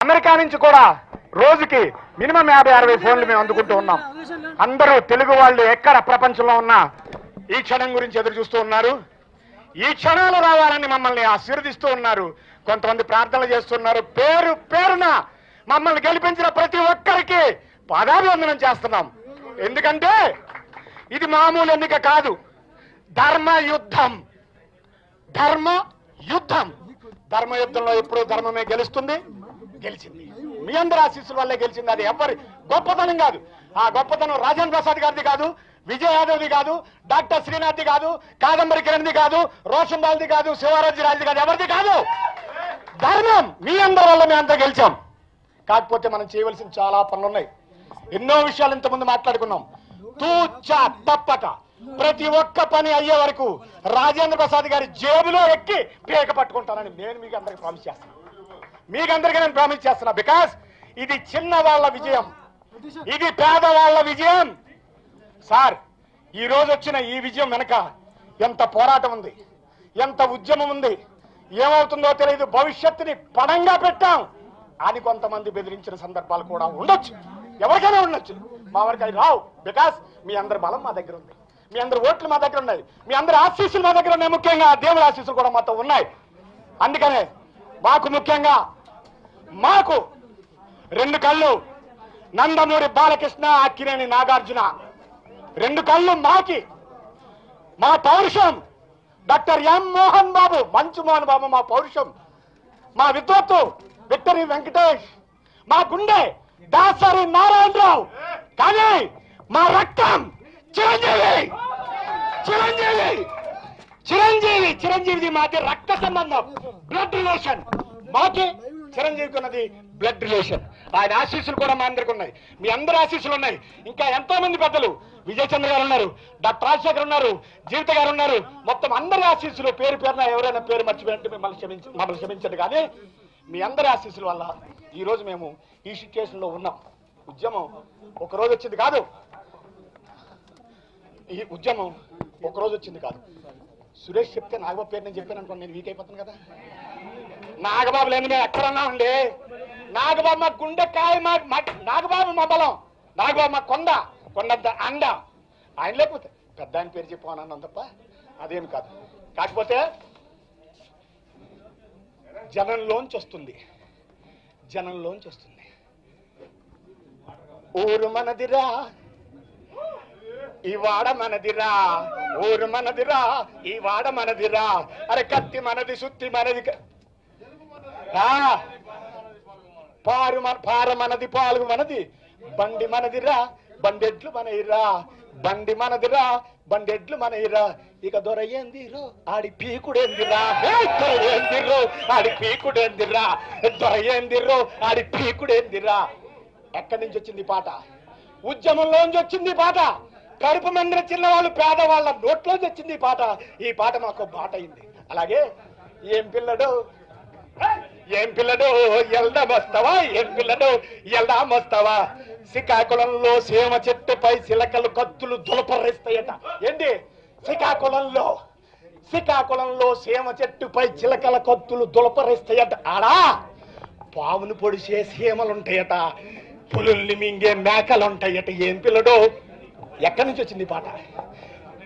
America నుంచి కూడా రోజుకి మినిమం 50-60 ఫోన్లు మేము అందుకుంటూ ఉన్నాం. అందరూ తెలుగు వాళ్ళు ఎక్కడ ప్రపంచంలో ఉన్నా ఈ క్షణం గురించి ఎదురు చూస్తూ ఉన్నారు. ఈ క్షణాలు రావాలని మమ్మల్ని ఆశీర్వదిస్తూ ఉన్నారు. కొంతమంది ప్రార్థనలు చేస్తున్నారు. పేరు పేరున మమ్మల్ని గెలిపించిన ప్రతి ఒక్కరికి పాదాభివందనం చేస్తున్నాం. ఎందుకంటే ఇది మామూలు ఎన్నిక కాదు, ధర్మ యుద్ధం. ధర్మ యుద్ధం. ధర్మ యుద్ధంలో ఎప్పుడు ధర్మమే గెలుస్తుంది, గెలిచింది. మీ అందరి ఆశీస్సుల వల్లే గెలిచింది. అది ఎవరి గొప్పతనం కాదు. ఆ గొప్పతనం రాజేంద్ర ప్రసాద్ గారిది కాదు, విజయ్ యాదవ్ది కాదు, డాక్టర్ శ్రీనాథ్ది కాదు, కాదంబరి కిరణ్ది కాదు, రోషన్ బాల్ది కాదు, శివరాజ్ రాజ్ది కాదు, ఎవరిది కాదు. ధర్మం మీ అందరి వల్ల మేము అంతా గెలిచాం. కాకపోతే మనం చేయవలసిన చాలా పనులు ఉన్నాయి. ఎన్నో విషయాలు ఇంతకుముందు మాట్లాడుకున్నాం. తూచా తప్పక ప్రతి ఒక్క పని అయ్యే వరకు రాజేంద్ర ప్రసాద్ గారి జేబులో ఎక్కి పేక పట్టుకుంటానని నేను మీకు అందరికి ప్రామిస్ చేస్తాను. మీకందరికీ నేను ప్రామిస్ చేస్తున్నా. బికాస్ ఇది చిన్న వాళ్ళ విజయం, ఇది పేదవాళ్ల విజయం. సార్, ఈ రోజు వచ్చిన ఈ విజయం వెనక ఎంత పోరాటం ఉంది, ఎంత ఉద్యమం ఉంది. ఏమవుతుందో తెలియదు. భవిష్యత్తుని పణంగా పెట్టాం అని కొంతమంది బెదిరించిన సందర్భాలు కూడా ఉండొచ్చు, ఎవరికైనా ఉండొచ్చు. మా వరకు అవి రావు. బికాస్ మీ అందరి బలం మా దగ్గర ఉంది, మీ అందరి ఓట్లు మా దగ్గర ఉన్నాయి, మీ అందరి ఆశీస్సులు మా దగ్గర ఉన్నాయి. ముఖ్యంగా దేవుడి ఆశీస్సులు కూడా మాతో ఉన్నాయి. అందుకనే మాకు ముఖ్యంగా మాకు 2 కళ్ళు నందమూరి బాలకృష్ణ, అక్కినేని నాగార్జున, 2 కళ్ళు మాకి. మా పౌరుషం డాక్టర్ ఎం మోహన్ బాబు, మంచు మోహన్ బాబు మా పౌరుషం. మా విద్వత్తు విక్టరీ వెంకటేష్, మా గుండె దాసరి నారాయణరావు. కానీ మా రక్తం చిరంజీవి. చిరంజీవి చిరంజీవి చిరంజీవిది మాది రక్త సంబంధం, బ్లడ్ రిలేషన్. మాకి చిరంజీవికి ఉన్నది బ్లడ్ రిలేషన్. ఆయన ఆశీస్సులు కూడా మా అందరికి ఉన్నాయి, మీ అందరి ఆశీస్సులు ఉన్నాయి. ఇంకా ఎంతో మంది పెద్దలు, విజయ్ చంద్ర గారు ఉన్నారు, డాక్టర్ రాజశేఖర్ ఉన్నారు, జీవిత గారు ఉన్నారు. మొత్తం అందరి ఆశీస్సులు పేరు పేరున ఎవరైనా పేరు మర్చిపోయినట్టు మమ్మల్ని క్షమించండి. కానీ మీ అందరి ఆశీస్సుల వల్ల ఈ రోజు మేము ఈ సిచ్యువేషన్ లో ఉన్నాం. ఉద్యమం ఒకరోజు వచ్చింది కాదు, ఈ ఉద్యమం ఒకరోజు వచ్చింది కాదు. సురేష్ చెప్తే నాగబాబు పేరు నేను చెప్పాను అనుకోండి, నేను వీక్ అయిపోతాను కదా. నాగబాబు లేని మేము ఎక్కడన్నా ఉండే. నాగబాబు మా గుండెకాయ, నాగబాబు మా బలం, నాగబాబు మా కొండంత అండ. ఆయన లేకపోతే పెద్ద ఆయన పేరు చెప్పాను తప్ప అదేమి కాదు. కాకపోతే జనంలోంచి వస్తుంది, జనంలోంచి వస్తుంది. ఊరు మనదిరా, ఈ వాడ మనదిరా, ఊరు మనదిరా, ఈ వాడ మనదిరా. అరే కత్తి మనది, సుత్తి మనది, పార మనది, పాలు మనది, బండి మనదిరా, బండెడ్లు మనయిరా, బండి మనదిరా, బండెడ్లు మనయిరా. ఇక దొరయ్యేందిరో ఆడి పీకుడేందిరా, దొరయ్యేందిరో ఆడి పీకుడేందిరా, దొరయ్యేందిరో ఆడి పీకుడేందిరా. ఎక్కడి నుంచి వచ్చింది పాట? ఉద్యమంలోంచి వచ్చింది పాట. కడుపు మందిన చిన్నవాళ్ళు పేదవాళ్ళ నోట్లోంచి వచ్చింది ఈ పాట. ఈ పాట మాకు బాట అయింది. అలాగే ఏం పిల్లడు, ఏం పిల్లడు ఎల్దామొస్తావా, ఏం పిల్లడు ఎల్దామొస్తావా, శ్రీకాకుళంలో సీమ చెట్టుపై చిలకలు కత్తులు దులపరేస్తాయట. ఏంటి? శ్రీకాకుళంలో సీమ చెట్టుపై చిలకల కత్తులు దులపరేస్తాయట. ఆడా పావును పొడిసే సీమలుంటాయట, పులుల్ని మింగే మేకలుంటాయట. ఏం పిల్లడు? ఎక్కడి నుంచి వచ్చింది పాట?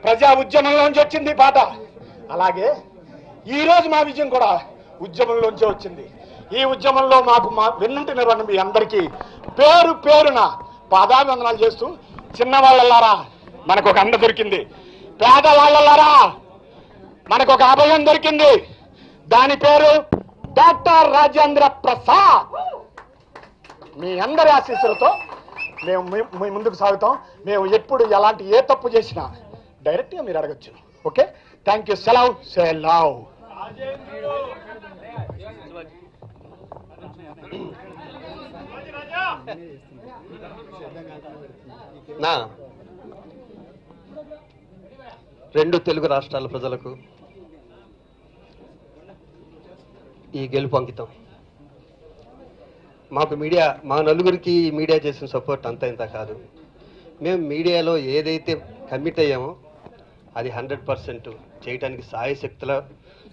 ప్రజా ఉద్యమంలోంచి వచ్చింది పాట. అలాగే ఈరోజు మా విజయం కూడా ఉద్యమంలోంచే వచ్చింది. ఈ ఉద్యమంలో మాకు వెన్నంటిన మీ అందరికీ పేరు పేరున పాదాభివందనాలు చేస్తూ, చిన్నవాళ్ళలారా మనకు ఒక అండ దొరికింది, పేదవాళ్ళలారా మనకు ఒక అభయం దొరికింది. దాని పేరు డాక్టర్ రాజేంద్ర ప్రసాద్. మీ అందరి ఆశీస్సులతో మేము ముందుకు సాగుతాం. మేము ఎప్పుడు ఎలాంటి ఏ తప్పు చేసినా డైరెక్ట్గా మీరు అడగచ్చు. Okay, thank you. సెలవు. సెలవు. నా 2 తెలుగు రాష్ట్రాల ప్రజలకు ఈ గెలుపు అంకితం. మాకు మీడియా, మా నలుగురికి మీడియా చేసిన సపోర్ట్ అంతా ఇంత కాదు. మేము మీడియాలో ఏదైతే కమిట్ అయ్యామో అది 100% చేయడానికి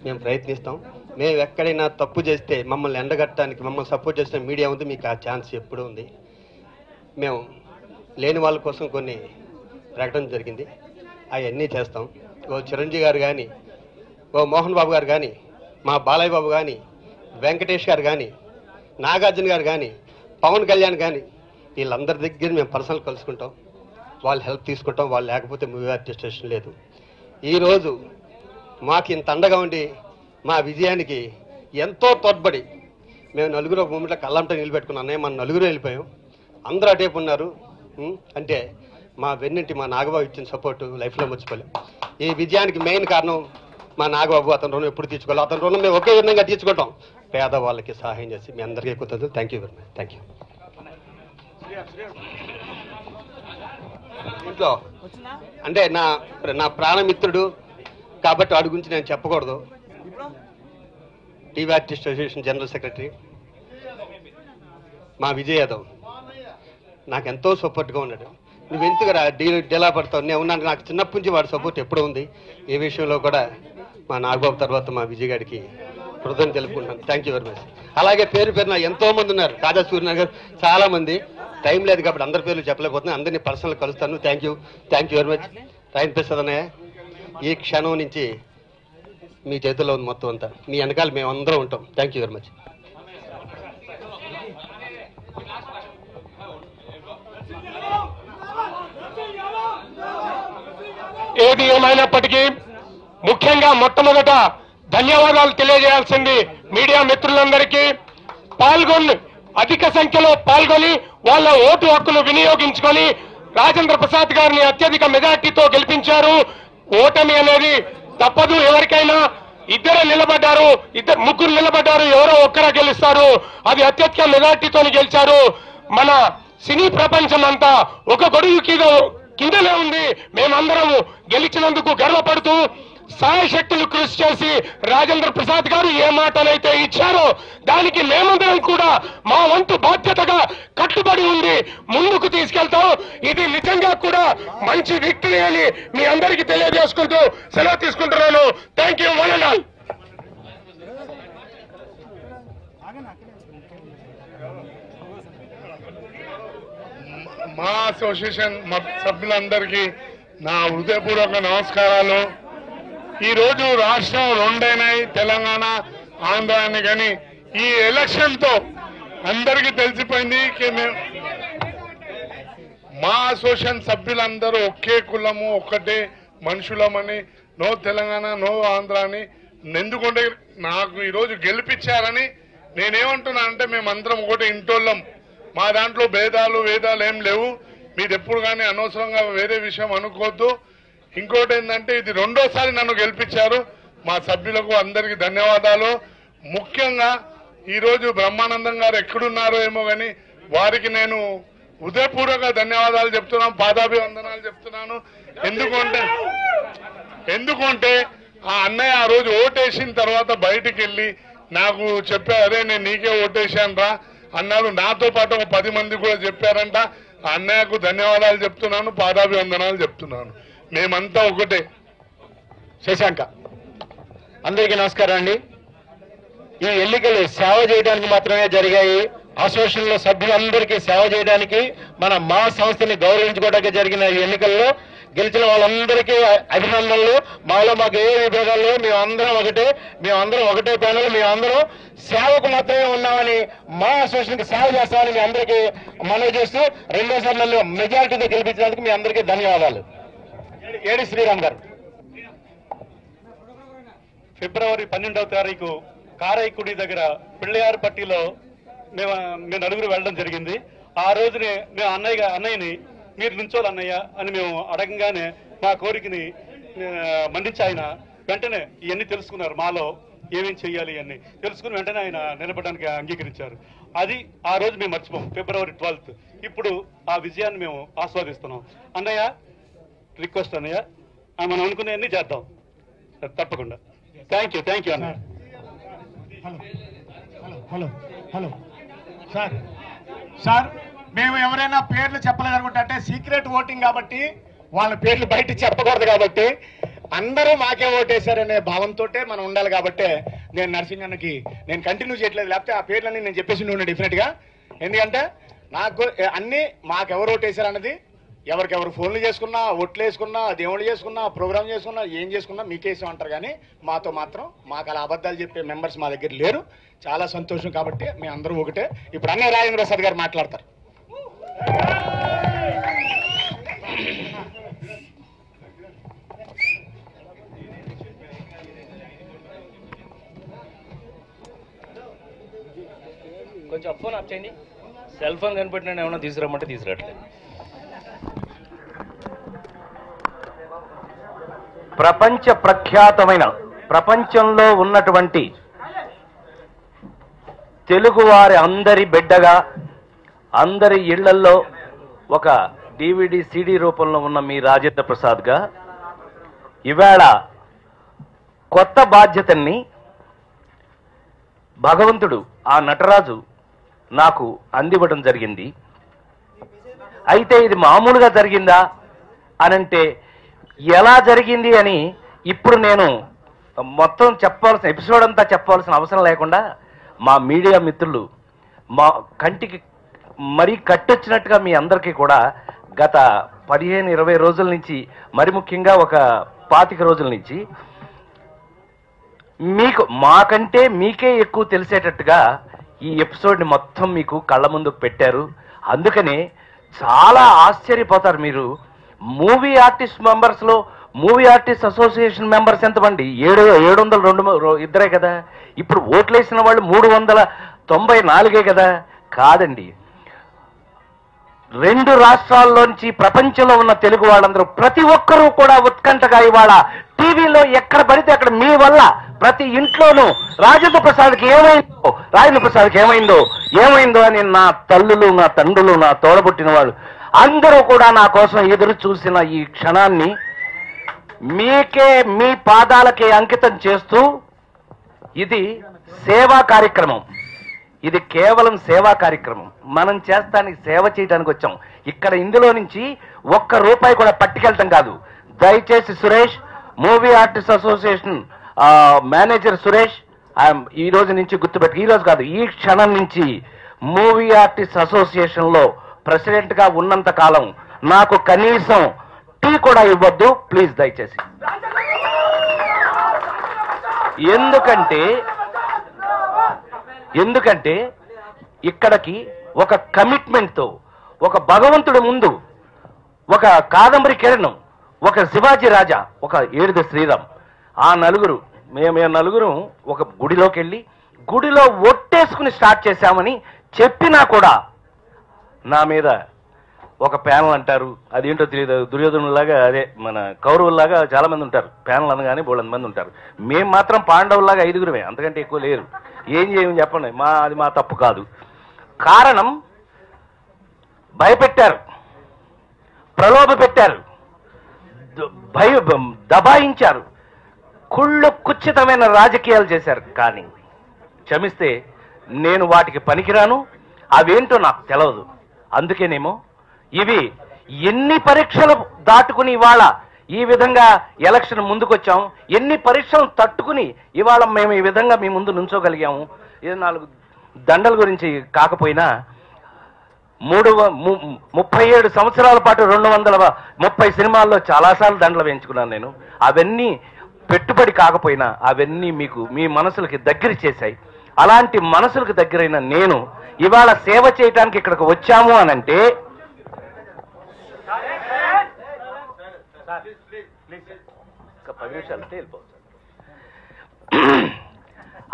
మేము ప్రయత్నిస్తాం. మేము ఎక్కడైనా తప్పు చేస్తే మమ్మల్ని ఎండగట్టడానికి మమ్మల్ని సపోర్ట్ చేసిన మీడియా ఉంది, మీకు ఆ ఛాన్స్ ఎప్పుడూ ఉంది. మేము లేని వాళ్ళ కోసం కొన్ని ప్రకటన జరిగింది, అవన్నీ చేస్తాం. ఓ చిరంజీవి గారు కానీ, ఓ మోహన్ బాబు గారు కానీ, మా బాలయ్య బాబు కానీ, వెంకటేష్ గారు కానీ, నాగార్జున గారు కానీ, పవన్ కళ్యాణ్ కానీ, వీళ్ళందరి దగ్గర మేము పర్సనల్ కలుసుకుంటాం, వాళ్ళు హెల్ప్ తీసుకుంటాం. వాళ్ళు లేకపోతే మూవీ ఆర్టిస్టేషన్ లేదు. ఈరోజు మాకు ఇంత అండగా ఉండి మా విజయానికి ఎంతో తోడ్పడి మేము నలుగురు ఒక మూమెంట్లో కళ్ళంట నిలబెట్టుకున్నానే, మన నలుగురు వెళ్ళిపోయాం, అందరూ అటేపు ఉన్నారు. అంటే మా వెన్నింటి మా నాగబాబు ఇచ్చిన సపోర్టు లైఫ్లో మర్చిపోలేం. ఈ విజయానికి మెయిన్ కారణం మా నాగబాబు. అతని రుణం ఎప్పుడు తీర్చుకోవాలి, అతని రుణం మేము ఒకే విధంగా తీర్చుకుంటాం, పేదవాళ్ళకి సహాయం చేసి. మీ అందరికీ ఎక్కువ thank you very much. Thank you. ఇంట్లో అంటే నా ప్రాణమిత్రుడు కాబట్టి వాడి గురించి నేను చెప్పకూడదు. TV artist association general secretary మా విజయ్ యాదవ్ నాకు ఎంతో సపోర్ట్గా ఉన్నాడు. నువ్వు ఎందుకురా డీలా పడతావు, నేను ఉన్నాను. నాకు చిన్నప్పటి నుంచి వాడి సపోర్ట్ ఎప్పుడూ ఉంది. ఏ విషయంలో కూడా మా నాగబాబు తర్వాత మా విజయ్ గారికి హృదయం తెలుపుకుంటాను. Thank you very much. అలాగే పేరు పేరున ఎంతోమంది ఉన్నారు, కాజా సూర్యనగర్ చాలామంది. టైం లేదు కాబట్టి అందరి పేర్లు చెప్పలేకపోతున్నాను, అందరినీ పర్సనల్ కలుస్తాను. Thank you very much. Rayan Prasad అన్నయ్య, ఈ క్షణం నుంచి మీ చేతుల్లో ఉంది మొత్తం అంతా, మీ వెనకాల మేము అందరం ఉంటాం. Thank you very much. ఏది ఏమైనప్పటికీ ముఖ్యంగా మొట్టమొదట ధన్యవాదాలు తెలియజేయాల్సింది మీడియా మిత్రులందరికీ. అధిక సంఖ్యలో పాల్గొని వాళ్ళ ఓటు హక్కులు వినియోగించుకొని రాజేంద్ర ప్రసాద్ గారిని అత్యధిక మెజార్టీతో గెలిపించారు. ఓటమి అనేది తప్పదు ఎవరికైనా. ముగ్గురు నిలబడ్డారు, ఎవరో ఒక్కరా గెలుస్తారు. అది అత్యధిక మెజార్టీతో గెలిచారు. మన సినీ ప్రపంచం అంతా ఒక గొడుగు కిందనే ఉంది. మేమందరం గెలిచినందుకు గర్వపడుతూ సాయశక్తులు కృషి చేసి రాజేంద్ర ప్రసాద్ గారు ఏ మాటనైతే ఇచ్చారో దానికి మేమందరం కూడా మా వంతు బాధ్యతగా కట్టుబడి ఉంది ముందుకు తీసుకెళ్తాం. ఇది నిజంగా కూడా మంచి విక్టరీ అని మీ అందరికీ తెలియజేసుకుంటూ సెలవు తీసుకుంటున్నాను. Thank you one and all. మా అసోసియేషన్ సభ్యులందరికీ నా హృదయపూర్వక నమస్కారాలు. ఈరోజు రాష్ట్రం రెండైనాయి, తెలంగాణ ఆంధ్ర అని. కానీ ఈ ఎలక్షన్ తో అందరికీ తెలిసిపోయింది మా అసోసియేషన్ సభ్యులందరూ ఒకే కులము, ఒక్కటే మనుషులమని. నో తెలంగాణ, నో ఆంధ్ర అని. ఎందుకంటే నాకు ఈరోజు గెలిపించారని నేనేమంటున్నా అంటే మేమందరం ఒకటే ఇంటోళ్ళం. మా దాంట్లో భేదాలు ఏం లేవు. మీరు ఎప్పుడు కానీ అనవసరంగా వేరే విషయం అనుకోవద్దు. ఇంకోటి ఏంటంటే ఇది రెండోసారి నన్ను గెలిపించారు. మా సభ్యులకు అందరికీ ధన్యవాదాలు. ముఖ్యంగా ఈరోజు బ్రహ్మానందం గారు ఎక్కడున్నారో ఏమో కానీ వారికి నేను హృదయపూర్వక ధన్యవాదాలు చెప్తున్నాను, పాదాభివందనాలు చెప్తున్నాను. ఎందుకంటే ఆ అన్నయ్య ఆ రోజు ఓటేసిన తర్వాత బయటికి వెళ్ళి నాకు చెప్పారు, అరే నేను నీకే ఓటేశాను రా అన్నాడు. నాతో పాటు 10 మంది కూడా చెప్పారంట. ఆ అన్నయ్యకు ధన్యవాదాలు చెప్తున్నాను, పాదాభివందనాలు చెప్తున్నాను. మేమంతా ఒకటే. శశాంక, అందరికీ నమస్కారం అండి. ఈ ఎన్నికలు సేవ చేయడానికి మాత్రమే జరిగాయి. అసోసియేషన్ లో సభ్యులందరికీ సేవ చేయడానికి, మా సంస్థని గౌరవించుకోవడానికి జరిగిన ఈ ఎన్నికల్లో గెలిచిన వాళ్ళందరికీ అభినందనలు. మాకు ఏ విభేదాల్లో మేమందరం ఒకటే ప్యానల్, మేమందరం సేవకు మాత్రమే ఉన్నామని, మా అసోసియేషన్ కి సేవ చేస్తామని మీ అందరికీ మనవి చేస్తూ రెండోసారి నన్ను మెజారిటీతో గెలిపించినందుకు మీ అందరికీ ధన్యవాదాలు. ఏడి శ్రీరామ్ గారు. ఫిబ్రవరి 12వ తారీఖు కారైకుడి దగ్గర పిళ్ళయారుపట్టిలో మేము నలుగురు వెళ్ళడం జరిగింది. ఆ రోజునే మేము అన్నయ్యని మీరు నుంచోలు అన్నయ్య అని మేము అడగంగానే మా కోరికని మన్నించి ఆయన వెంటనే ఇవన్నీ తెలుసుకున్నారు. మాలో ఏమేం చెయ్యాలి అని తెలుసుకుని వెంటనే ఆయన నిలబడడానికి అంగీకరించారు. అది ఆ రోజు మేము మర్చిపోం. ఫిబ్రవరి 12th ఇప్పుడు ఆ విజయాన్ని మేము ఆస్వాదిస్తున్నాం. అన్నయ్య రిక్వెస్ట్ అన్నయ్య, మనం అనుకునేవన్నీ చేద్దాం తప్పకుండా. థ్యాంక్ యూ అన్నయ్య. హలో సార్, మేము ఎవరైనా పేర్లు చెప్పలేదనుకుంటే, అంటే సీక్రెట్ ఓటింగ్ కాబట్టి వాళ్ళ పేర్లు బయట చెప్పకూడదు కాబట్టి అందరూ మాకే ఓటేశారనే భావంతో మనం ఉండాలి. కాబట్టి నేను నరసింహన్నకి నేను కంటిన్యూ చేయట్లేదు, లేకపోతే ఆ పేర్లన్నీ నేను చెప్పేసి నువ్వు డెఫినెట్గా. ఎందుకంటే నాకు అన్నీ మాకెవరు ఓటేశారు అన్నది, ఎవరికెవరు ఫోన్లు చేసుకున్నా, ఓట్లు వేసుకున్నా, దేవుళ్ళు చేసుకున్నా, ప్రోగ్రామ్ చేసుకున్నా, ఏం చేసుకున్నా మీకేసాం అంటారు. కానీ మాతో మాత్రం మాకు అలా అబద్ధాలు చెప్పే మెంబర్స్ మా దగ్గర లేరు. చాలా సంతోషం. కాబట్టి మేము అందరూ ఒకటే. ఇప్పుడు అన్నయ్య రాజేంద్ర ప్రసాద్ గారు మాట్లాడతారు. కొంచెం ఫోన్ ఆఫ్ చేయండి. సెల్ ఫోన్ కనిపెట్టినా ఏమన్నా తీసుకురమ్మంటే తీసుకురావట్లేదు. ప్రపంచ ప్రఖ్యాతమైన, ప్రపంచంలో ఉన్నటువంటి తెలుగువారి అందరి బిడ్డగా, అందరి ఇళ్లల్లో ఒక DVD CD రూపంలో ఉన్న మీ రాజేంద్ర ప్రసాద్గా ఇవాళ కొత్త బాధ్యతని భగవంతుడు, ఆ నటరాజు నాకు అందివ్వడం జరిగింది. అయితే ఇది మామూలుగా జరిగిందా అనంటే ఎలా జరిగింది అని ఇప్పుడు నేను మొత్తం చెప్పాల్సిన ఎపిసోడ్ అంతా చెప్పాల్సిన అవసరం లేకుండా మా మీడియా మిత్రులు మా కంటికి మరీ కట్టొచ్చినట్టుగా మీ అందరికీ కూడా గత 15-20 రోజుల నుంచి, మరి ముఖ్యంగా ఒక 25 రోజుల నుంచి మీకు మాకంటే మీకే ఎక్కువ తెలిసేటట్టుగా ఈ ఎపిసోడ్ని మొత్తం మీకు కళ్ళ ముందు పెట్టారు. అందుకనే చాలా ఆశ్చర్యపోతారు మీరు. మూవీ ఆర్టిస్ట్ మెంబర్స్లో మూవీ ఆర్టిస్ట్ అసోసియేషన్ మెంబర్స్ ఎంతమంది? 702 ఇద్దరే కదా. ఇప్పుడు ఓట్లేసిన వాళ్ళు 394 కదా. కాదండి, 2 రాష్ట్రాల్లోంచి ప్రపంచంలో ఉన్న తెలుగు వాళ్ళందరూ ప్రతి ఒక్కరూ కూడా ఉత్కంఠగా ఇవాళ టీవీలో ఎక్కడ పడితే అక్కడ మీ వల్ల ప్రతి ఇంట్లోనూ రాజేంద్ర ప్రసాద్కి ఏమైందో అని నా తల్లులు, నా తండ్రులు, నా తోడబుట్టిన వాళ్ళు అందరూ కూడా నా కోసం ఎదురు చూసిన ఈ క్షణాన్ని మీకే, మీ పాదాలకే అంకితం చేస్తూ, ఇది సేవా కార్యక్రమం. ఇది కేవలం సేవా కార్యక్రమం. మనం చేస్తానికి సేవ చేయడానికి వచ్చాం. ఇక్కడ ఇందులో నుంచి ₹1 కూడా పట్టుకెళ్తాం కాదు. దయచేసి Suresh, movie artist association manager Suresh, ఈ రోజు నుంచి గుర్తుపెట్టు, ఈ రోజు కాదు, ఈ క్షణం నుంచి మూవీ ఆర్టిస్ట్ అసోసియేషన్లో ప్రెసిడెంట్గా ఉన్నంత కాలం నాకు కనీసం టీ కూడా ఇవ్వద్దు ప్లీజ్, దయచేసి. ఎందుకంటే ఇక్కడికి ఒక కమిట్మెంట్తో, ఒక భగవంతుడి ముందు, ఒక కాదంబరి కిరణం, ఒక శివాజీ రాజా, ఒక ఏడుద శ్రీరామ్, ఆ మేము నలుగురు ఒక గుడిలోకి వెళ్ళి గుడిలో ఒట్టేసుకుని స్టార్ట్ చేశామని చెప్పినా కూడా నా మీద ఒక ప్యానల్ అంటారు. అదేంటో తెలియదు. దుర్యోధనులాగా, అదే మన కౌరవుల్లాగా చాలా మంది ఉంటారు. ప్యానల్ అనగానే 200 మంది ఉంటారు. మేము మాత్రం పాండవుల్లాగా 5గురమే, అంతకంటే ఎక్కువ లేరు. ఏం చేయమని చెప్పండి, అది మా తప్పు కాదు. కారణం భయపెట్టారు, ప్రలోభ పెట్టారు, దబాయించారు, కుచ్చితమైన రాజకీయాలు చేశారు. కానీ క్షమిస్తే నేను వాటికి పనికిరాను, అవేంటో నాకు తెలియదు. అందుకేనేమో ఇవి ఎన్ని పరీక్షలు దాటుకుని ఇవాళ ఈ విధంగా ఎలక్షన్ ముందుకొచ్చాం, ఎన్ని పరీక్షలు తట్టుకుని ఇవాళ మేము ఈ విధంగా మీ ముందు నుంచోగలిగాము. 4 దండల గురించి కాకపోయినా 37 సంవత్సరాల పాటు 230 సినిమాల్లో చాలాసార్లు దండలు వేయించుకున్నాను నేను. అవన్నీ పెట్టుబడి కాకపోయినా అవన్నీ మీకు మీ మనసులకి దగ్గర చేశాయి. అలాంటి మనసులకు దగ్గరైన నేను ఇవాళ సేవ చేయడానికి ఇక్కడికి వచ్చాము అనంటే,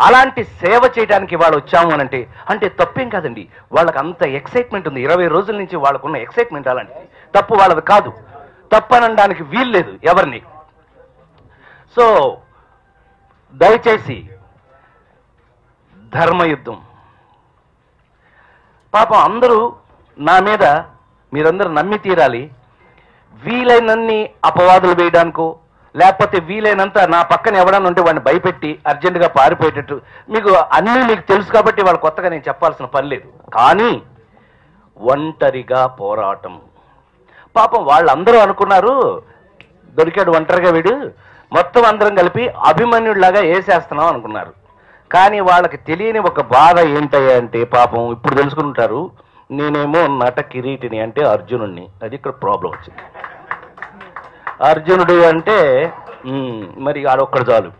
అలాంటి సేవ చేయడానికి ఇవాళ వచ్చాము అనంటే అంటే తప్పేం కాదండి. వాళ్ళకి అంత ఎక్సైట్మెంట్ ఉంది. 20 రోజుల నుంచి వాళ్ళకున్న ఎక్సైట్మెంట్ అలాంటిది. తప్పు వాళ్ళది కాదు, తప్పనడానికి వీల్లేదు ఎవరిని. సో దయచేసి ధర్మయుద్ధం, పాపం అందరూ నా మీద మీరందరూ నమ్మి తీరాలి. వీలైనన్ని అపవాదులు వేయడానికో, లేకపోతే వీలైనంత నా పక్కన ఎవడన్నా ఉంటే వాడిని భయపెట్టి అర్జెంటుగా పారిపోయేటట్టు, మీకు అన్నీ మీకు తెలుసు కాబట్టి వాళ్ళు కొత్తగా నేను చెప్పాల్సిన పని లేదు. కానీ ఒంటరిగా పోరాటం. పాపం వాళ్ళందరూ అనుకున్నారు, దొరికాడు ఒంటరిగా వీడు, మొత్తం అందరం కలిపి అభిమన్యుడిలాగా వేసేస్తున్నాం అనుకున్నారు. కానీ వాళ్ళకి తెలియని ఒక బాధ ఏంటయ్యా అంటే, పాపం ఇప్పుడు తెలుసుకుంటారు, నేనేమో నట కిరీటిని అంటే అర్జునుడిని. అది ఇక్కడ ప్రాబ్లం వచ్చింది. అర్జునుడు అంటే మరి ఆడొక్కడు చాలు.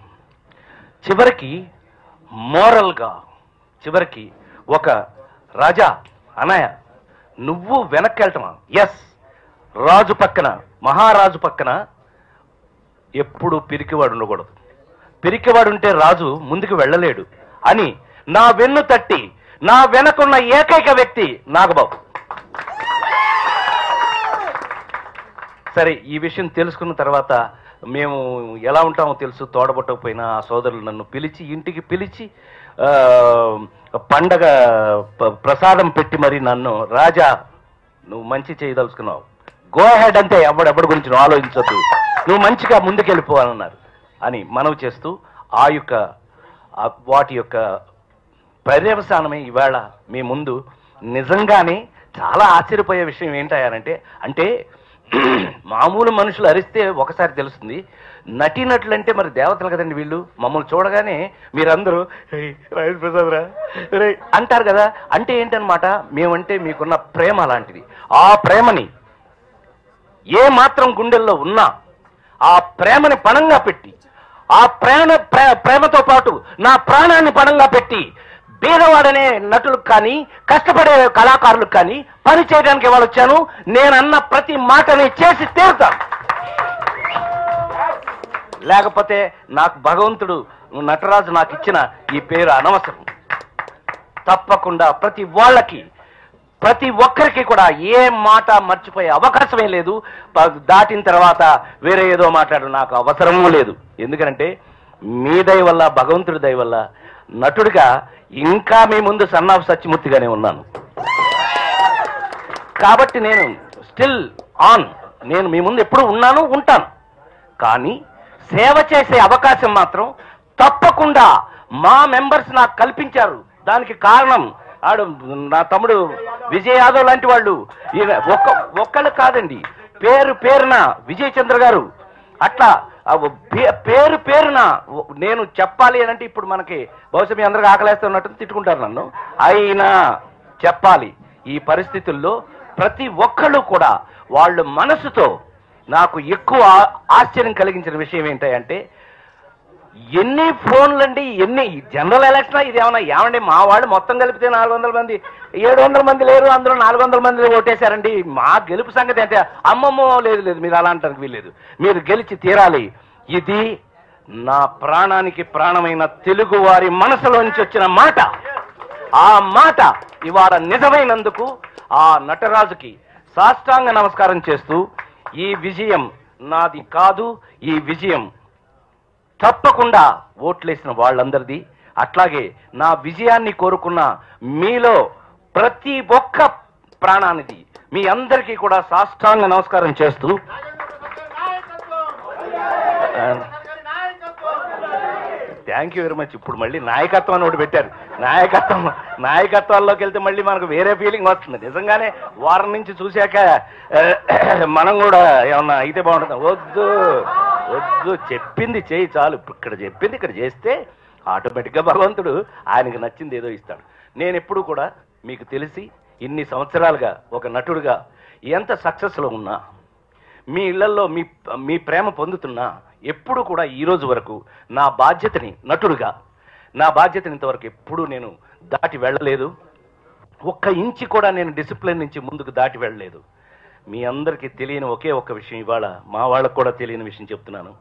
చివరికి మోరల్గా చివరికి ఒక రాజా అన్నయ్య నువ్వు వెనక్కి వెళ్తావా? ఎస్, రాజు పక్కన, మహారాజు పక్కన ఎప్పుడు పిరికివాడు ఉండకూడదు. పిరికివాడు ఉంటే రాజు ముందుకు వెళ్ళలేడు అని నా వెన్ను తట్టి నా వెనకున్న ఏకైక వ్యక్తి నాగబాబు. సరే, ఈ విషయం తెలుసుకున్న తర్వాత మేము ఎలా ఉంటామో తెలుసు. తోడబుట్టకపోయినా ఆ సోదరులు నన్ను పిలిచి, ఇంటికి పిలిచి పండగ ప్రసాదం పెట్టి మరి నన్ను, రాజా నువ్వు మంచి చేయదలుచుకున్నావు, గో హెడ్ అంతే, ఎవడెవడి గురించి నువ్వు ఆలోచించొద్దు, నువ్వు మంచిగా ముందుకెళ్ళిపోవాలన్నారు అని మనవి చేస్తూ ఆ యొక్క వాటి యొక్క పర్యవసానమే ఇవాళ మీ ముందు. నిజంగానే చాలా ఆశ్చర్యపోయే విషయం ఏంటంటే, అంటే మామూలు మనుషులు అరిస్తే ఒకసారి తెలుస్తుంది, నటీనటులంటే మరి దేవతలు కదండి వీళ్ళు. మమ్మల్ని చూడగానే మీరందరూ ప్రసాదరా అంటారు కదా. అంటే ఏంటనమాట, మేమంటే మీకున్న ప్రేమ అలాంటిది. ఆ ప్రేమని ఏ మాత్రం గుండెల్లో ఉన్నా ఆ ప్రేమని పణంగా పెట్టి, ఆ ప్రేమతో పాటు నా ప్రాణాన్ని పణంగా పెట్టి బీదవాడనే నటులకు కానీ కష్టపడే కళాకారులకు కానీ పని చేయడానికి వాళ్ళు వచ్చాను. నేనన్న ప్రతి మాటని చేసి తీరుతాను. లేకపోతే నాకు భగవంతుడు నటరాజు నాకు ఇచ్చిన ఈ పేరు అనవసరం. తప్పకుండా ప్రతి ఒక్కరికి కూడా ఏ మాట మర్చిపోయే అవకాశమే లేదు. దాటిన తర్వాత వేరే ఏదో మాట్లాడు నాకు అవసరమూ లేదు. ఎందుకంటే మీ దయ వల్ల, భగవంతుడి దయ వల్ల నటుడిగా ఇంకా మీ ముందు సన్నాఫ్ సత్యమూర్తిగానే ఉన్నాను. కాబట్టి నేను స్టిల్ ఆన్, నేను మీ ముందు ఎప్పుడు ఉన్నాను, ఉంటాను. కానీ సేవ చేసే అవకాశం మాత్రం తప్పకుండా మా మెంబర్స్ నాకు కల్పించారు. దానికి కారణం నా తమ్ముడు విజయ్ యాదవ్ లాంటి వాళ్ళు. ఒక్కళ్ళు కాదండి, పేరున విజయ్ చంద్ర గారు, అట్లా పేరున నేను చెప్పాలి అని అంటే, ఇప్పుడు మనకి బహుశా మీ అందరికి ఆకలేస్తున్నట్టు తిట్టుకుంటారు నన్ను, అయినా చెప్పాలి. ఈ పరిస్థితుల్లో ప్రతి ఒక్కళ్ళు కూడా వాళ్ళ మనసుతో నాకు ఎక్కువ ఆశ్చర్యం కలిగించిన విషయం ఏంటంటే, ఎన్ని ఫోన్లండి, ఎన్ని జనరల్ ఎలక్షన్ ఇది ఏమండి మా వాళ్ళు మొత్తం కలిపితే 400 మంది, 700 మంది లేరు, అందులో 400 మంది ఓటేశారండి, మా గెలుపు సంగతి అంటే అమ్మమ్మో లేదు, మీరు అలా అంటానికి వీల్లేదు, మీరు గెలిచి తీరాలి. ఇది నా ప్రాణానికి ప్రాణమైన తెలుగు వారి మనసులో నుంచి వచ్చిన మాట. ఆ మాట ఇవాళ నిజమైనందుకు ఆ నటరాజుకి సాష్టాంగ నమస్కారం చేస్తూ, ఈ విజయం నాది కాదు, ఈ విజయం తప్పకుండా ఓట్లేసిన వాళ్ళందరిది. అట్లాగే నా విజయాన్ని కోరుకున్న మీలో ప్రతి ఒక్క ప్రాణానిది. మీ అందరికీ కూడా సాష్టాంగ నమస్కారం చేస్తూ, థ్యాంక్ యూ వెరీ మచ్. ఇప్పుడు మళ్ళీ నాయకత్వం అని ఒకటి పెట్టారు. నాయకత్వాల్లోకి వెళ్తే మళ్ళీ మనకు వేరే ఫీలింగ్ వస్తుంది. నిజంగానే వారం నుంచి చూశాక మనం కూడా ఏమన్నా అయితే బాగుంటుంది. వద్దు, చెప్పింది చేయి చాలు. ఇక్కడ చెప్పింది ఇక్కడ చేస్తే ఆటోమేటిక్గా భగవంతుడు ఆయనకు నచ్చింది ఏదో ఇస్తాడు. నేను ఎప్పుడు కూడా మీకు తెలిసి ఇన్ని సంవత్సరాలుగా ఒక నటుడుగా ఎంత సక్సెస్లో ఉన్నా, మీ ఇళ్లలో మీ ప్రేమ పొందుతున్నా, ఎప్పుడు కూడా ఈరోజు వరకు నా బాధ్యతని నటుడుగా నా బాధ్యతని ఇంతవరకు ఎప్పుడూ నేను దాటి వెళ్ళలేదు. ఒక్క ఇంచి కూడా నేను డిసిప్లిన్ నుంచి ముందుకు దాటి వెళ్ళలేదు. మీ అందరికీ తెలియని ఒకే ఒక్క విషయం ఇవాళ మా వాళ్ళకు కూడా తెలియని విషయం చెప్తున్నాను.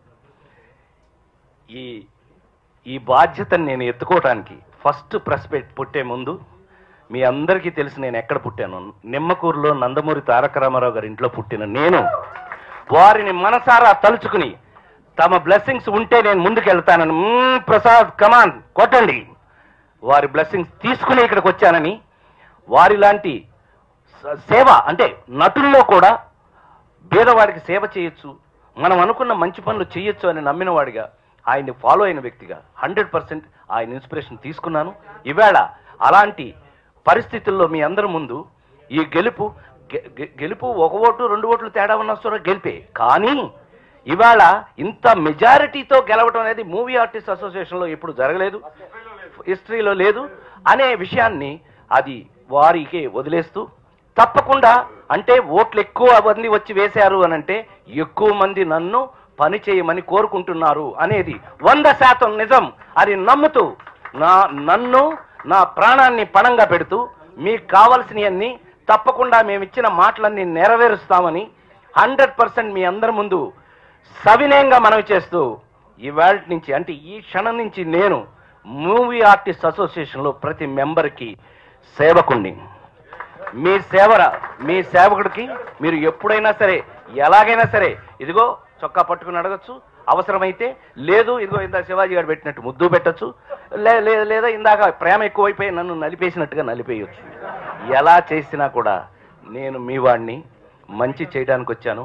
ఈ బాధ్యతను నేను ఎత్తుకోవటానికి ఫస్ట్ ప్రెస్ పుట్టే ముందు మీ అందరికీ తెలిసి నేను ఎక్కడ పుట్టాను. నిమ్మకూరులో నందమూరి తారక రామారావు గారి ఇంట్లో పుట్టిన నేను వారిని మనసారా తలుచుకుని తమ బ్లెస్సింగ్స్ ఉంటే నేను ముందుకు వెళ్తానని, ప్రసాద్ కమాన్ కొట్టండి, వారి బ్లెస్సింగ్స్ తీసుకుని ఇక్కడికి వచ్చానని, వారిలాంటి సేవ అంటే నటుల్లో కూడా పేదవాడికి సేవ చేయొచ్చు, మనం అనుకున్న మంచి పనులు చేయొచ్చు అని నమ్మిన వాడిగా, ఆయన్ని ఫాలో అయిన వ్యక్తిగా 100% ఆయన ఇన్స్పిరేషన్ తీసుకున్నాను. ఈవేళ అలాంటి పరిస్థితుల్లో మీ అందరి ముందు ఈ గెలుపు 1 ఓటు 2 ఓట్లు తేడా ఉన్న గెలిపే. కానీ ఇవాళ ఇంత మెజారిటీతో గెలవడం అనేది మూవీ ఆర్టిస్ట్ అసోసియేషన్లో ఎప్పుడు జరగలేదు, హిస్టరీలో లేదు అనే విషయాన్ని అది వారికి వదిలేస్తూ, తప్పకుండా అంటే ఓట్లు ఎక్కువ మంది వచ్చి వేశారు అని అంటే ఎక్కువ మంది నన్ను పని చేయమని కోరుకుంటున్నారు అనేది 100% నిజం అని నమ్ముతూ నన్ను నా ప్రాణాన్ని పణంగా పెడుతూ మీకు కావలసినవన్నీ తప్పకుండా మేమిచ్చిన మాటలన్నీ నెరవేరుస్తామని 100% మీ అందరి ముందు సవినయంగా మనవి చేస్తూ ఇవాళ నుంచి అంటే ఈ క్షణం నుంచి నేను మూవీ ఆర్టిస్ట్ అసోసియేషన్లో ప్రతి మెంబర్కి సేవకుణ్ణి. మీ సేవకుడికి మీరు ఎప్పుడైనా సరే ఎలాగైనా సరే ఇదిగో చొక్కా పట్టుకుని అడగచ్చు, అవసరమైతే లేదు ఇదిగో ఇందాక శివాజీ గారు పెట్టినట్టు ముద్దు పెట్టచ్చు, లేదా ఇందాక ప్రేమ ఎక్కువైపోయి నన్ను నలిపేసినట్టుగా నలిపేయచ్చు. ఎలా చేసినా కూడా నేను మీ వాడిని మంచి చేయడానికి వచ్చాను.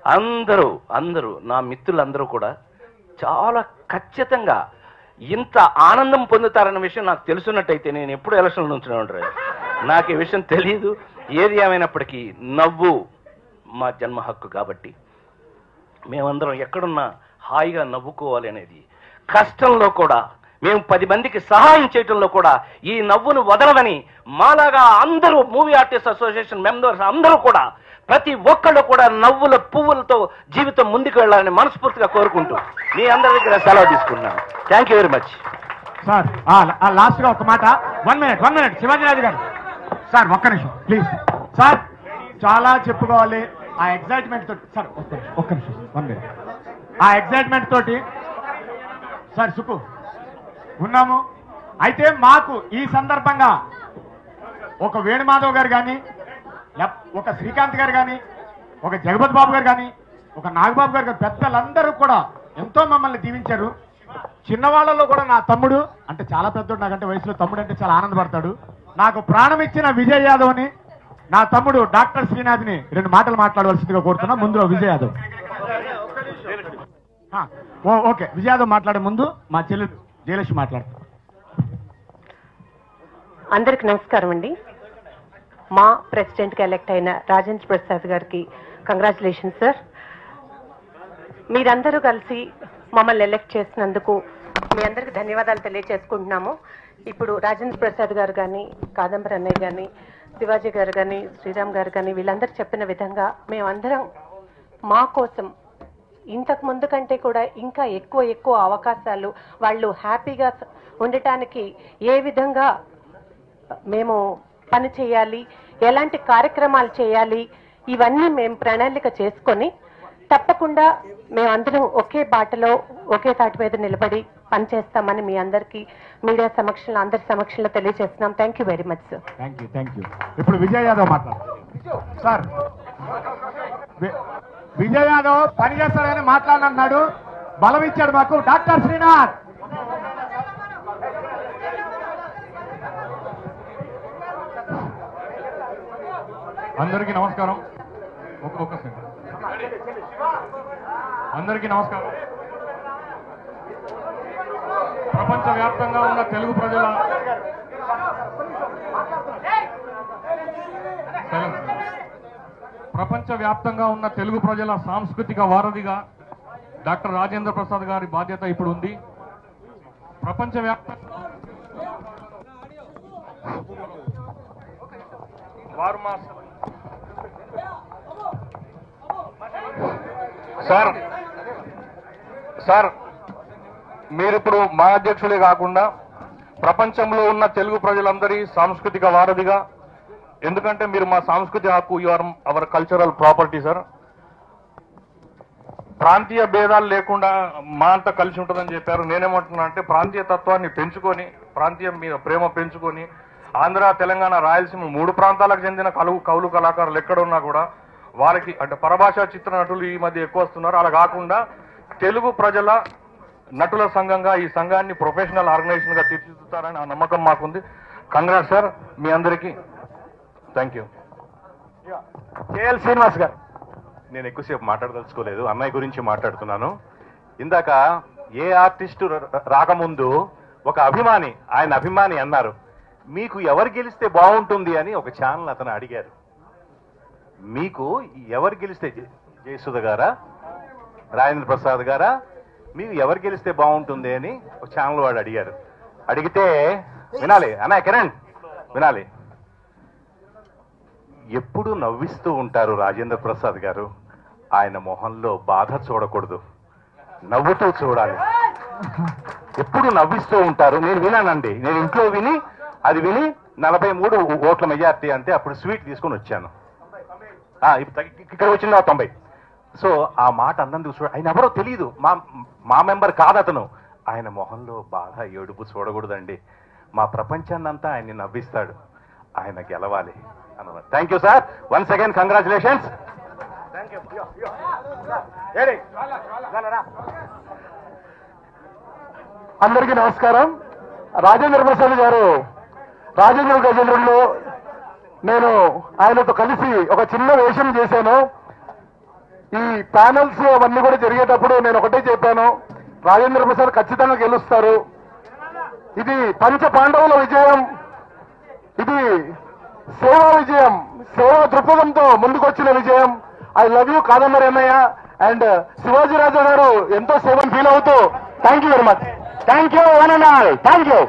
అందరూ నా మిత్రులందరూ కూడా చాలా ఖచ్చితంగా ఇంత ఆనందం పొందుతారన్న విషయం నాకు తెలుసున్నట్టయితే నేను ఎప్పుడు ఎలక్షన్ల నుంచి ఉంటాను. నాకు ఈ విషయం తెలియదు. ఏది ఏమైనప్పటికీ నవ్వు మా జన్మ హక్కు కాబట్టి మేమందరం ఎక్కడున్నా హాయిగా నవ్వుకోవాలి అనేది, కష్టంలో కూడా మేము 10 మందికి సహాయం చేయడంలో కూడా ఈ నవ్వును వదలదని మాలాగా అందరూ మూవీ ఆర్టిస్ట్ అసోసియేషన్ మెంబర్స్ అందరూ కూడా ప్రతి ఒక్కళ్ళు కూడా నవ్వుల పువ్వులతో జీవితం ముందుకు వెళ్ళాలని మనస్ఫూర్తిగా కోరుకుంటూ మీ అందరి దగ్గర సెలవు తీసుకుంటున్నాను. Thank you very much. Sir last గా ఒక మాట, 1 మినిట్ శివాజీరాజు గారు. సార్ ఒక్క నిమిషం ప్లీజ్. సార్ చాలా చెప్పుకోవాలి ఆ ఎగ్జైట్మెంట్ తోటి. సార్ ఒక్క నిమిషం 1 మినిట్. ఆ ఎగ్జైట్మెంట్ తోటి సార్ సుకు ఉన్నాము. అయితే మాకు ఈ సందర్భంగా ఒక వేణుమాధవ్ గారు కానీ, ఒక శ్రీకాంత్ గారు కానీ, ఒక జగపతి బాబు గారు కానీ, ఒక నాగబాబు గారు కానీ పెద్దలందరూ కూడా ఎంతో మమ్మల్ని దీవించారు. చిన్నవాళ్లలో కూడా నా తమ్ముడు అంటే చాలా పెద్దోడు, నాకంటే వయసులో తమ్ముడు అంటే చాలా ఆనందపడతాడు. నాకు ప్రాణం ఇచ్చిన విజయ్ యాదవ్ని, నా తమ్ముడు డాక్టర్ శ్రీనాథ్ని 2 మాటలు మాట్లాడవలసిందిగా కోరుతున్నా. ముందులో విజయ్ యాదవ్. ఓకే, విజయ్ యాదవ్ మాట్లాడే ముందు మా చెల్లి జయలక్ష్మి మాట్లాడుతారు. అందరికి నమస్కారం అండి. మా ప్రెసిడెంట్గా ఎలక్ట్ అయిన రాజేంద్ర ప్రసాద్ గారికి కంగ్రాచులేషన్స్ సార్. మీరందరూ కలిసి మమ్మల్ని ఎలక్ట్ చేసినందుకు మీ అందరికి ధన్యవాదాలు తెలియజేసుకుంటున్నాము. ఇప్పుడు రాజేంద్ర ప్రసాద్ గారు కానీ, కాదంబరి అన్నయ్య కానీ, శివాజీ గారు కానీ, శ్రీరామ్ గారు కానీ వీళ్ళందరూ చెప్పిన విధంగా మేమందరం మా కోసం ఇంతకు ముందు కంటే కూడా ఇంకా ఎక్కువ అవకాశాలు, వాళ్ళు హ్యాపీగా ఉండటానికి ఏ విధంగా మేము పని చేయాలి, ఎలాంటి కార్యక్రమాలు చేయాలి, ఇవన్నీ మేము ప్రణాళిక చేసుకొని తప్పకుండా మేమందరం ఒకే బాటలో ఒకే తాటి మీద నిలబడి పనిచేస్తామని మీ అందరికీ మీడియా సమక్షంలో అందరి సమక్షంలో తెలియజేస్తున్నాం. Thank you very much sir. Thank you. ఇప్పుడు విజయ్ యాదవ్ మాట్లాడు. సార్ విజయ్ యాదవ్ పని చేస్తాడని మాట్లాడినాడు, బలం ఇచ్చాడు మాకు డాక్టర్ శ్రీనాథ్. అందరికీ నమస్కారం. అందరికీ నమస్కారం. ప్రపంచవ్యాప్తంగా ఉన్న తెలుగు ప్రజల సాంస్కృతిక వారధిగా డాక్టర్ రాజేంద్ర ప్రసాద్ గారి బాధ్యత ఇప్పుడు ఉంది. ప్రపంచవ్యాప్తంగా వారు మా సార్ మీరిప్పుడు మా అధ్యక్షులే కాకుండా ప్రపంచంలో ఉన్న తెలుగు ప్రజలందరి సాంస్కృతిక వారధిగా, ఎందుకంటే మీరు మా సాంస్కృతిక హక్కు, you are our cultural property sir. ప్రాంతీయ భేదాలు లేకుండా మా అంతా కలిసి ఉంటుందని చెప్పారు. నేనేమంటున్నా అంటే ప్రాంతీయ తత్వాన్ని పెంచుకొని, ప్రాంతీయం మీద ప్రేమ పెంచుకొని, ఆంధ్ర, తెలంగాణ, రాయలసీమ 3 ప్రాంతాలకు చెందిన కవులు కళాకారులు ఎక్కడున్నా కూడా వారికి అంటే పరభాషా చిత్ర నటులు ఈ మధ్య ఎక్కువ వస్తున్నారు. అలా కాకుండా తెలుగు ప్రజల నటుల సంఘంగా ఈ సంఘాన్ని ప్రొఫెషనల్ ఆర్గనైజేషన్ గా తీర్చిదిద్దుతారని ఆ నమ్మకం మాకుంది. కంగ్రాట్స్ సార్ మీ అందరికీ. Thank you. కేఎల్ శ్రీనివాస్ గారు. నేను ఎక్కువసేపు మాట్లాడదలుచుకోలేదు, అన్నయ్య గురించి మాట్లాడుతున్నాను. ఇందాక ఏ ఆర్టిస్టు రాకముందు ఒక అభిమాని, ఆయన అభిమాని అన్నారు, మీకు ఎవరు గెలిస్తే బాగుంటుంది అని ఒక ఛానల్ అతను అడిగారు. మీకు ఎవరు గెలిస్తే, జయసుధ గారా, రాజేంద్ర ప్రసాద్ గారా మీరు ఎవరు గెలిస్తే బాగుంటుంది అని ఒక ఛానల్ వాడు అడిగారు. అడిగితే వినాలి అన్న కిరణ్ వినాలి. ఎప్పుడు నవ్విస్తూ ఉంటారు రాజేంద్ర ప్రసాద్ గారు, ఆయన మొహంలో బాధ చూడకూడదు, నవ్వుతూ చూడాలి. ఎప్పుడు నవ్విస్తూ ఉంటారు. నేను వినానండి, నేను ఇంట్లో విని అది విని 43 ఓట్ల మెజార్టీ అంటే అప్పుడు స్వీట్ తీసుకొని వచ్చాను. ఇక్కడ వచ్చిన 90. సో ఆ మాట అన్నందుకు చూడ, ఆయన ఎవరో తెలియదు, మా మెంబర్ కాదు అతను. ఆయన మొహంలో బాధ ఏడుపు చూడకూడదండి, మా ప్రపంచాన్నంతా ఆయన్ని నవ్విస్తాడు, ఆయన గెలవాలి అన్నమాట. Thank you sir, once again congratulations. అందరికీ నమస్కారం. రాజేంద్ర ప్రసాద్ గారు రాజేంద్ర గజేంద్రుల్లో నేను ఆయనతో కలిసి ఒక చిన్న వేషం చేశాను. ఈ ప్యానల్స్ అవన్నీ కూడా జరిగేటప్పుడు నేను ఒకటే చెప్పాను, రాజేంద్ర ప్రసాద్ ఖచ్చితంగా గెలుస్తారు. ఇది పంచ పాండవుల విజయం, ఇది సేవా విజయం, సేవా దృక్పథంతో ముందుకొచ్చిన విజయం. ఐ లవ్ యూ కాదంబరి అన్నయ్య అండ్ శివాజీ రాజా గారు ఎంతో సేవను ఫీల్ అవుతూ thank you very much. Thank you one and all. Thank you.